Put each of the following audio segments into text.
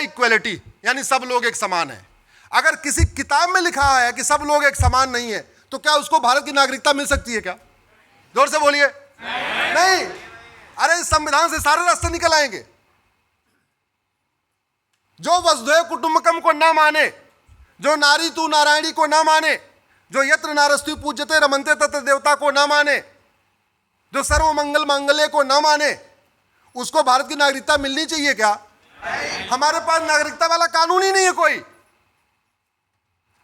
Equality, यानी सब लोग एक समान है। अगर किसी किताब में लिखा है कि सब लोग एक समान नहीं है, तो क्या उसको भारत की नागरिकता मिल सकती है क्या? जोर से बोलिए। नहीं। अरे इस संविधान से सारे रास्ते निकल आएंगे। जो वसुधैव कुटुंबकम को ना माने, जो नारी तू नारायणी को ना माने, जो यत्र नारस्ति पूज्यते रमन्ते तत्र देवता को ना माने, जो सर्व मंगल मांगल्य को ना माने, उसको भारत की नागरिकता मिलनी चाहिए क्या? हमारे पास नागरिकता वाला कानून ही नहीं है कोई।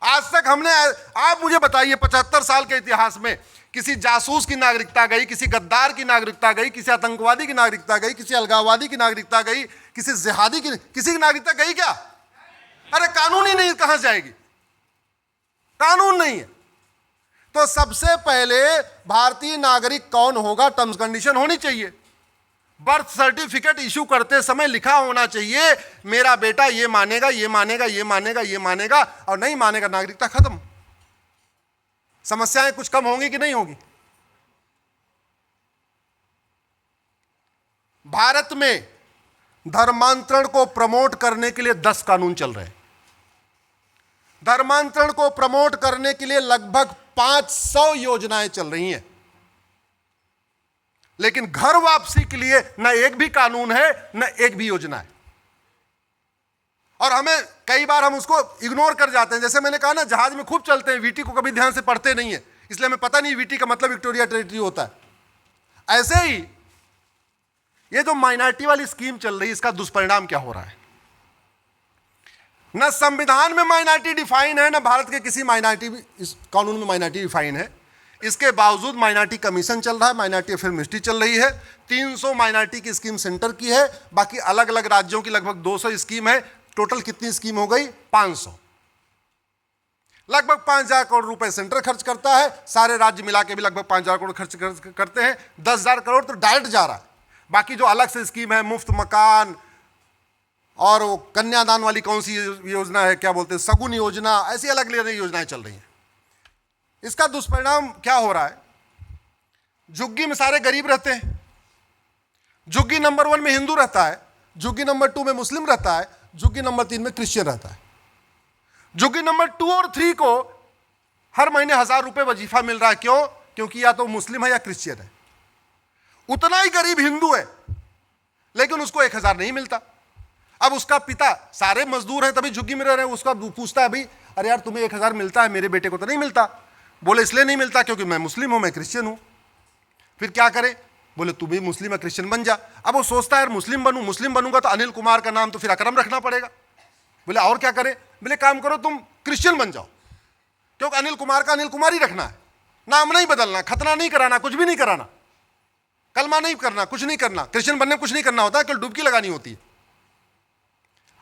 आज तक हमने, आप मुझे बताइए 75 साल के इतिहास में किसी जासूस की नागरिकता गई, किसी गद्दार की नागरिकता गई, किसी आतंकवादी की नागरिकता गई, किसी अलगाववादी की नागरिकता गई, किसी जिहादी की, किसी की नागरिकता गई क्या? अरे कानून ही नहीं, कहां से जाएगी? कानून नहीं है। तो सबसे पहले भारतीय नागरिक कौन होगा, टर्म्स कंडीशन होनी चाहिए। बर्थ सर्टिफिकेट इशू करते समय लिखा होना चाहिए मेरा बेटा ये मानेगा, ये मानेगा, ये मानेगा, ये मानेगा, और नहीं मानेगा नागरिकता खत्म। समस्याएं कुछ कम होंगी कि नहीं होगी? भारत में धर्मांतरण को प्रमोट करने के लिए 10 कानून चल रहे हैं। धर्मांतरण को प्रमोट करने के लिए लगभग 500 योजनाएं चल रही हैं, लेकिन घर वापसी के लिए न एक भी कानून है, न एक भी योजना है। और हमें कई बार हम उसको इग्नोर कर जाते हैं। जैसे मैंने कहा ना, जहाज में खूब चलते हैं, वीटी को कभी ध्यान से पढ़ते नहीं है, इसलिए हमें पता नहीं वीटी का मतलब विक्टोरिया टेरिटरी होता है। ऐसे ही ये जो माइनॉरिटी वाली स्कीम चल रही है, इसका दुष्परिणाम क्या हो रहा है? न संविधान में माइनॉरिटी डिफाइन है, न भारत के किसी माइनॉरिटी इस कानून में माइनॉरिटी डिफाइन है। इसके बावजूद माइनॉरिटी कमीशन चल रहा है, माइनॉरिटी अफेयर मिनिस्ट्री चल रही है। 300 माइनॉरिटी की स्कीम सेंटर की है, बाकी अलग अलग राज्यों की लगभग 200 स्कीम है। टोटल कितनी स्कीम हो गई? 500। लगभग 5,000 करोड़ रुपए सेंटर खर्च करता है, सारे राज्य मिला के भी लगभग 5,000 करोड़ खर्च करते हैं। 10,000 करोड़ तो डायरेक्ट जा रहा है। बाकी जो अलग से स्कीम है, मुफ्त मकान और वो कन्यादान वाली कौन सी योजना है, क्या बोलते हैं, सगुन योजना, ऐसी अलग अलग योजनाएं चल रही हैं। इसका दुष्परिणाम क्या हो रहा है? झुग्गी में सारे गरीब रहते हैं। झुग्गी नंबर 1 में हिंदू रहता है, झुग्गी नंबर 2 में मुस्लिम रहता है, झुग्गी नंबर 3 में क्रिश्चियन रहता है। झुग्गी नंबर 2 और 3 को हर महीने 1,000 रुपए वजीफा मिल रहा है। क्यों? क्योंकि या तो मुस्लिम है या क्रिश्चियन है। उतना ही गरीब हिंदू है, लेकिन उसको 1,000 नहीं मिलता। अब उसका पिता, सारे मजदूर हैं तभी झुग्गी में रह रहे हैं, उसका पूछता है भाई अरे यार तुम्हें 1,000 मिलता है, मेरे बेटे को तो नहीं मिलता। बोले इसलिए नहीं मिलता क्योंकि मैं मुस्लिम हूं, मैं क्रिश्चियन हूं। फिर क्या करे? बोले तू भी मुस्लिम या क्रिश्चियन बन जा। अब वो सोचता है यार मुस्लिम बनूंगा तो अनिल कुमार का नाम तो फिर अकरम रखना पड़ेगा। बोले और क्या करे? बोले काम करो तुम क्रिश्चियन बन जाओ, क्योंकि अनिल कुमार का अनिल कुमार ही रखना है, नाम नहीं बदलना, खतना नहीं कराना, कुछ भी नहीं कराना, कलमा नहीं करना, कुछ नहीं करना। क्रिश्चियन बनने कुछ नहीं करना होता, केवल डुबकी लगानी होती है।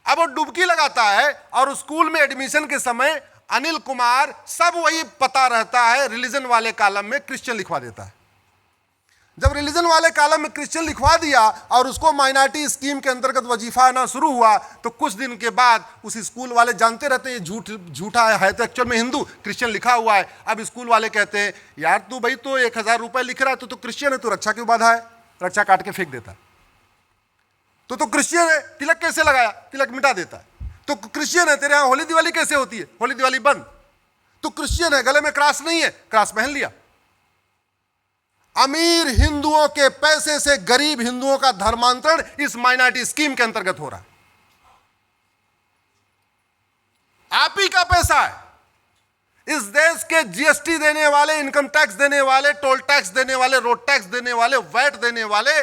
अब वो डुबकी लगाता है और स्कूल में एडमिशन के समय अनिल कुमार सब वही पता रहता है, रिलीजन वाले कॉलम में क्रिश्चियन लिखवा देता है। जब रिलीजन वाले कॉलम में क्रिश्चियन लिखवा दिया और उसको माइनॉरिटी स्कीम के अंतर्गत वजीफा आना शुरू हुआ, तो कुछ दिन के बाद उस स्कूल वाले जानते रहते हैं झूठा है तो एक्चुअल में हिंदू, क्रिश्चियन लिखा हुआ है। अब स्कूल वाले कहते हैं यार तू भाई तो 1,000 रुपए लिख रहा है, तो क्रिश्चियन है, तो रक्षा क्यों बाधा है? रक्षा काट के फेंक देता है। तो क्रिश्चियन है, तिलक कैसे लगाया? तिलक मिटा देता है। तो क्रिश्चियन है, तेरे यहां होली दिवाली कैसे होती है? होली दिवाली बंद। तो क्रिश्चियन है, गले में क्रॉस नहीं है, क्रॉस पहन लिया। अमीर हिंदुओं के पैसे से गरीब हिंदुओं का धर्मांतरण इस माइनॉरिटी स्कीम के अंतर्गत हो रहा है। आप ही का पैसा है। इस देश के जीएसटी देने वाले, इनकम टैक्स देने वाले, टोल टैक्स देने वाले, रोड टैक्स देने वाले, वैट देने वाले,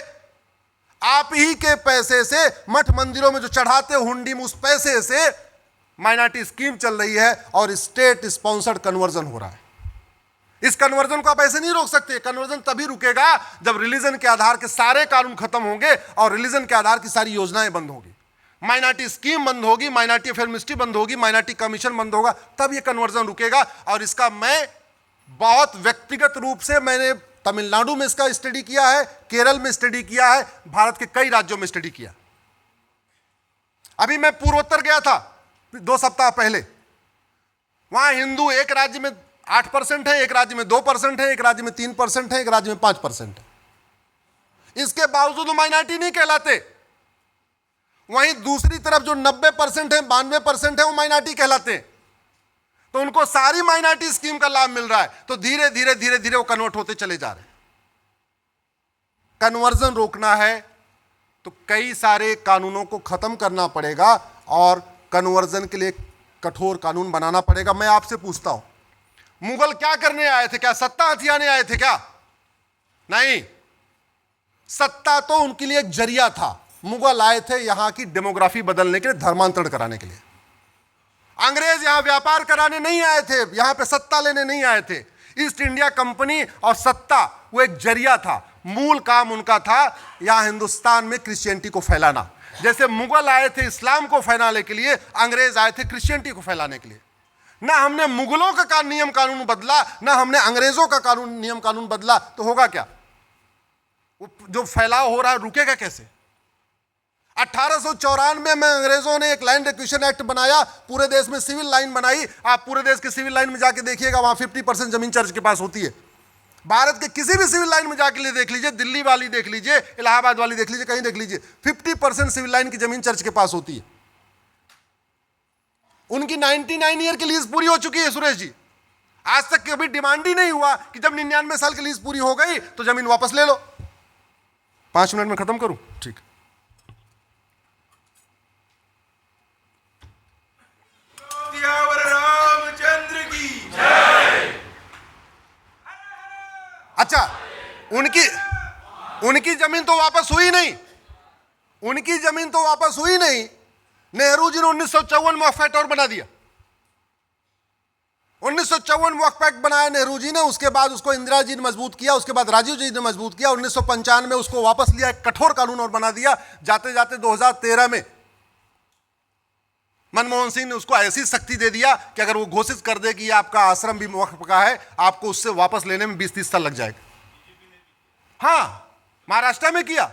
आप ही के पैसे से मठ मंदिरों में जो चढ़ाते हुंडी में उस पैसे से माइनॉरिटी स्कीम चल रही है और स्टेट स्पॉन्सर्ड कन्वर्जन हो रहा है। इस कन्वर्जन को आप ऐसे नहीं रोक सकते। कन्वर्जन तभी रुकेगा जब रिलीजन के आधार के सारे कानून खत्म होंगे और रिलीजन के आधार की सारी योजनाएं बंद होगी, माइनॉरिटी स्कीम बंद होगी, माइनॉरिटी अफेयर मिनिस्ट्री बंद होगी, माइनॉरिटी कमीशन बंद होगा, तब ये कन्वर्जन रुकेगा। और इसका मैं बहुत व्यक्तिगत रूप से मैंने तमिलनाडु में इसका स्टडी किया है, केरल में स्टडी किया है, भारत के कई राज्यों में स्टडी किया। अभी मैं पूर्वोत्तर गया था 2 सप्ताह पहले। वहां हिंदू एक राज्य में 8% है, एक राज्य में 2% है, एक राज्य में 3% है, एक राज्य में 5% है। इसके बावजूद माइनॉरिटी नहीं कहलाते। वहीं दूसरी तरफ जो 90% है, 92% है, वो माइनॉरिटी कहलाते हैं। तो उनको सारी माइनॉरिटी स्कीम का लाभ मिल रहा है, तो धीरे धीरे धीरे धीरे वो कन्वर्ट होते चले जा रहे हैं। कन्वर्जन रोकना है तो कई सारे कानूनों को खत्म करना पड़ेगा और कन्वर्जन के लिए कठोर कानून बनाना पड़ेगा। मैं आपसे पूछता हूं, मुगल क्या करने आए थे? क्या सत्ता हथियाने आए थे क्या? नहीं, सत्ता तो उनके लिए एक जरिया था। मुगल आए थे यहां की डेमोग्राफी बदलने के लिए, धर्मांतरण कराने के लिए। अंग्रेज यहां व्यापार कराने नहीं आए थे, यहां पे सत्ता लेने नहीं आए थे। ईस्ट इंडिया कंपनी और सत्ता वो एक जरिया था। मूल काम उनका था यहां हिंदुस्तान में क्रिश्चियनिटी को फैलाना। जैसे मुगल आए थे इस्लाम को फैलाने के लिए, अंग्रेज आए थे क्रिश्चियनिटी को फैलाने के लिए। ना हमने मुगलों का नियम कानून बदला, ना हमने अंग्रेजों का नियम कानून बदला, तो होगा क्या? वो जो फैलाव हो रहा है रुकेगा कैसे? 1894 में अंग्रेजों ने एक लैंड एक्विजिशन एक्ट बनाया, पूरे देश में सिविल लाइन बनाई। आप पूरे देश के सिविल लाइन में जाके देखिएगा, वहां 50% जमीन चर्च के पास होती है। भारत के किसी भी सिविल लाइन में जाके देख लीजिए, दिल्ली वाली देख लीजिए, इलाहाबाद वाली देख लीजिए, कहीं देख लीजिए, 50% सिविल लाइन की जमीन चर्च के पास होती है। उनकी 99 ईयर की लीज पूरी हो चुकी है सुरेश जी। आज तक कभी डिमांड ही नहीं हुआ कि जब 99 साल की लीज पूरी हो गई तो जमीन वापस ले लो। 5 मिनट में खत्म करूं? ठीक। रामचंद्र की जय। अच्छा, उनकी जमीन तो वापस हुई नहीं, उनकी जमीन तो वापस हुई नहीं। नेहरू जी ने 1954 में वक्फ एक्ट और बना दिया। 1954 में वक्फ एक्ट बनाया नेहरू जी ने, उसके बाद उसको इंदिरा जी ने मजबूत किया, उसके बाद राजीव जी ने मजबूत किया। 1995 में उसको वापस लिया, एक कठोर कानून और बना दिया। जाते जाते 2013 में मनमोहन सिंह ने उसको ऐसी शक्ति दे दिया कि अगर वो घोषित कर दे कि ये आपका आश्रम भी वक्फ का है, आपको उससे वापस लेने में 20-30 साल लग जाएगा। हाँ, महाराष्ट्र में किया,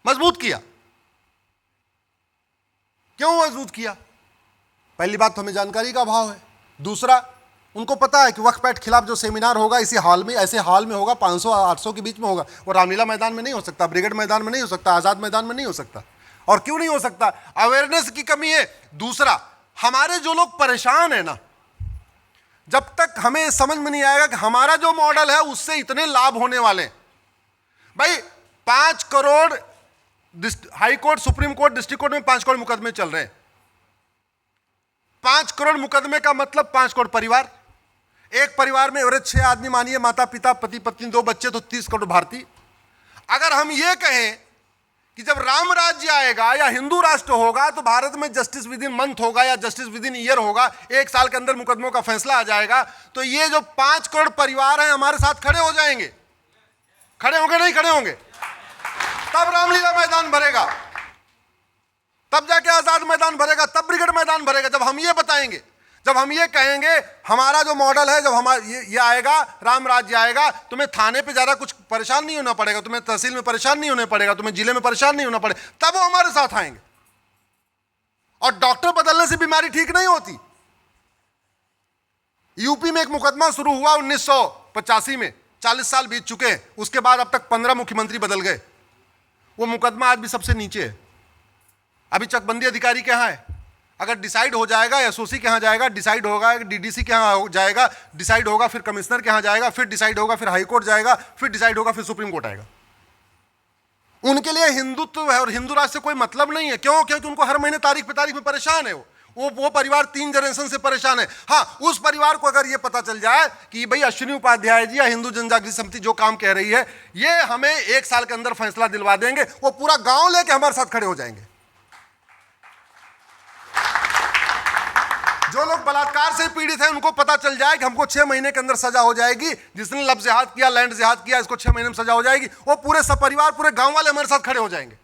मजबूत किया। क्यों मजबूत किया? पहली बात तो हमें जानकारी का अभाव है। दूसरा, उनको पता है कि वक्फ एक्ट खिलाफ जो सेमिनार होगा इसी हॉल में, ऐसे हॉल में होगा, 500-800 के बीच में होगा। वो रामलीला मैदान में नहीं हो सकता, ब्रिगेड मैदान में नहीं हो सकता, आजाद मैदान में नहीं हो सकता। और क्यों नहीं हो सकता? अवेयरनेस की कमी है। दूसरा, हमारे जो लोग परेशान है ना, जब तक हमें समझ में नहीं आएगा कि हमारा जो मॉडल है उससे इतने लाभ होने वाले हैं। भाई 5 crore high court, supreme court, district court में 5 करोड़ मुकदमे चल रहे हैं। 5 करोड़ मुकदमे का मतलब 5 करोड़ परिवार। एक परिवार में एवरेज 6 आदमी मानिए, माता पिता, पति पत्नी, 2 बच्चे, तो 30 करोड़ भारतीय। अगर हम ये कहें कि जब राम राज्य आएगा या हिंदू राष्ट्र होगा तो भारत में जस्टिस विद इन मंथ होगा या जस्टिस विद इन ईयर होगा, 1 साल के अंदर मुकदमों का फैसला आ जाएगा, तो ये जो 5 करोड़ परिवार हैं हमारे साथ खड़े हो जाएंगे। खड़े होंगे? नहीं खड़े होंगे? तब रामलीला मैदान भरेगा, तब जाके आजाद मैदान भरेगा, तब ब्रिगेड मैदान भरेगा। जब हम ये बताएंगे, जब हम ये कहेंगे हमारा जो मॉडल है, जब हमारा ये आएगा, राम राज्य आएगा, तुम्हें थाने पे ज़्यादा कुछ परेशान नहीं होना पड़ेगा, तुम्हें तहसील में परेशान नहीं होना पड़ेगा, तुम्हें जिले में परेशान नहीं होना पड़ेगा, तब वो हमारे साथ आएंगे। और डॉक्टर बदलने से बीमारी ठीक नहीं होती। यूपी में एक मुकदमा शुरू हुआ 1985 में, 40 साल बीत चुके हैं, उसके बाद अब तक 15 मुख्यमंत्री बदल गए। वो मुकदमा आज भी सबसे नीचे है। अभी चकबंदी अधिकारी के यहाँ है, अगर डिसाइड हो जाएगा एसओसी के यहाँ जाएगा, डिसाइड होगा डीडीसी के यहाँ जाएगा, डिसाइड होगा फिर कमिश्नर के यहाँ जाएगा, फिर डिसाइड होगा फिर हाई कोर्ट जाएगा, फिर डिसाइड होगा फिर सुप्रीम कोर्ट आएगा। उनके लिए हिंदुत्व है और हिंदू राष्ट्र से कोई मतलब नहीं है। क्यों? क्योंकि उनको हर महीने तारीख पे तारीख में परेशान है। वो परिवार 3 जनरेशन से परेशान है। हाँ, उस परिवार को अगर ये पता चल जाए कि भाई अश्विनी उपाध्याय जी या हिंदू जनजागृति समिति जो काम कह रही है, ये हमें 1 साल के अंदर फैसला दिलवा देंगे, वो पूरा गांव लेके हमारे साथ खड़े हो जाएंगे। जो लोग बलात्कार से पीड़ित हैं उनको पता चल जाए कि हमको 6 महीने के अंदर सजा हो जाएगी, जिसने लफ्ज़ जिहाद किया, लैंड जिहाद किया, इसको 6 महीने में सजा हो जाएगी, वो पूरे सपरिवार, पूरे गांव वाले हमारे साथ खड़े हो जाएंगे।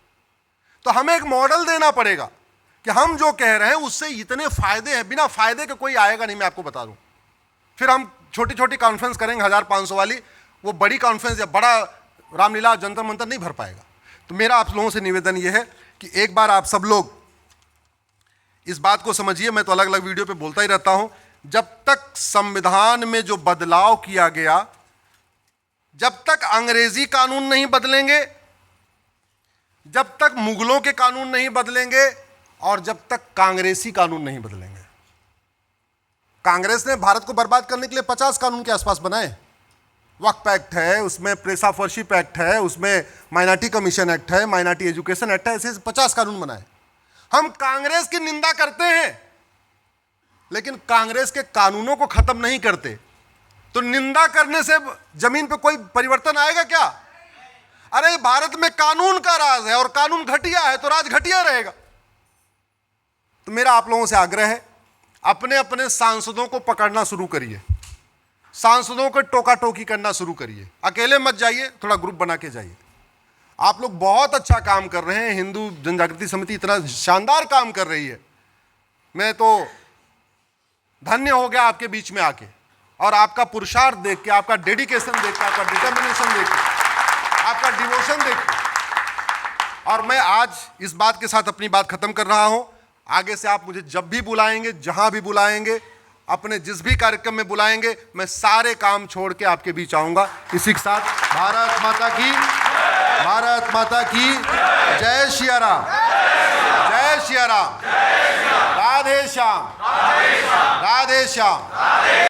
तो हमें एक मॉडल देना पड़ेगा कि हम जो कह रहे हैं उससे इतने फायदे हैं, बिना फायदे के कोई आएगा नहीं। मैं आपको बता दूं, फिर हम छोटी छोटी कॉन्फ्रेंस करेंगे 1500 वाली, वो बड़ी कॉन्फ्रेंस या बड़ा रामलीला जंतर मंतर नहीं भर पाएगा। तो मेरा आप लोगों से निवेदन ये है कि एक बार आप सब लोग इस बात को समझिए। मैं तो अलग अलग वीडियो पे बोलता ही रहता हूं, जब तक संविधान में जो बदलाव किया गया, जब तक अंग्रेजी कानून नहीं बदलेंगे, जब तक मुगलों के कानून नहीं बदलेंगे और जब तक कांग्रेसी कानून नहीं बदलेंगे। कांग्रेस ने भारत को बर्बाद करने के लिए 50 कानून के आसपास बनाए। वक्फ एक्ट है, उसमें प्रेस ऑफ वर्शिप एक्ट है, उसमें माइनॉरिटी कमीशन एक्ट है, माइनॉरिटी एजुकेशन एक्ट है, ऐसे 50 कानून बनाए। हम कांग्रेस की निंदा करते हैं लेकिन कांग्रेस के कानूनों को खत्म नहीं करते। तो निंदा करने से जमीन पे कोई परिवर्तन आएगा क्या? अरे भारत में कानून का राज है और कानून घटिया है तो राज घटिया रहेगा। तो मेरा आप लोगों से आग्रह है, अपने अपने सांसदों को पकड़ना शुरू करिए, सांसदों को टोका टोकी करना शुरू करिए। अकेले मत जाइए, थोड़ा ग्रुप बना के जाइए। आप लोग बहुत अच्छा काम कर रहे हैं, हिंदू जनजागृति समिति इतना शानदार काम कर रही है। मैं तो धन्य हो गया आपके बीच में आके, और आपका पुरुषार्थ देख के, आपका डेडिकेशन देख के, आपका डिटर्मिनेशन देख के, आपका डिवोशन देख के। और मैं आज इस बात के साथ अपनी बात खत्म कर रहा हूं। आगे से आप मुझे जब भी बुलाएंगे, जहां भी बुलाएंगे, अपने जिस भी कार्यक्रम में बुलाएंगे, मैं सारे काम छोड़ के आपके बीच आऊंगा। इसी के साथ भारत माता की, भारत माता की जय सिया राम, जय सिया राम, राधे श्याम, राधे श्याम।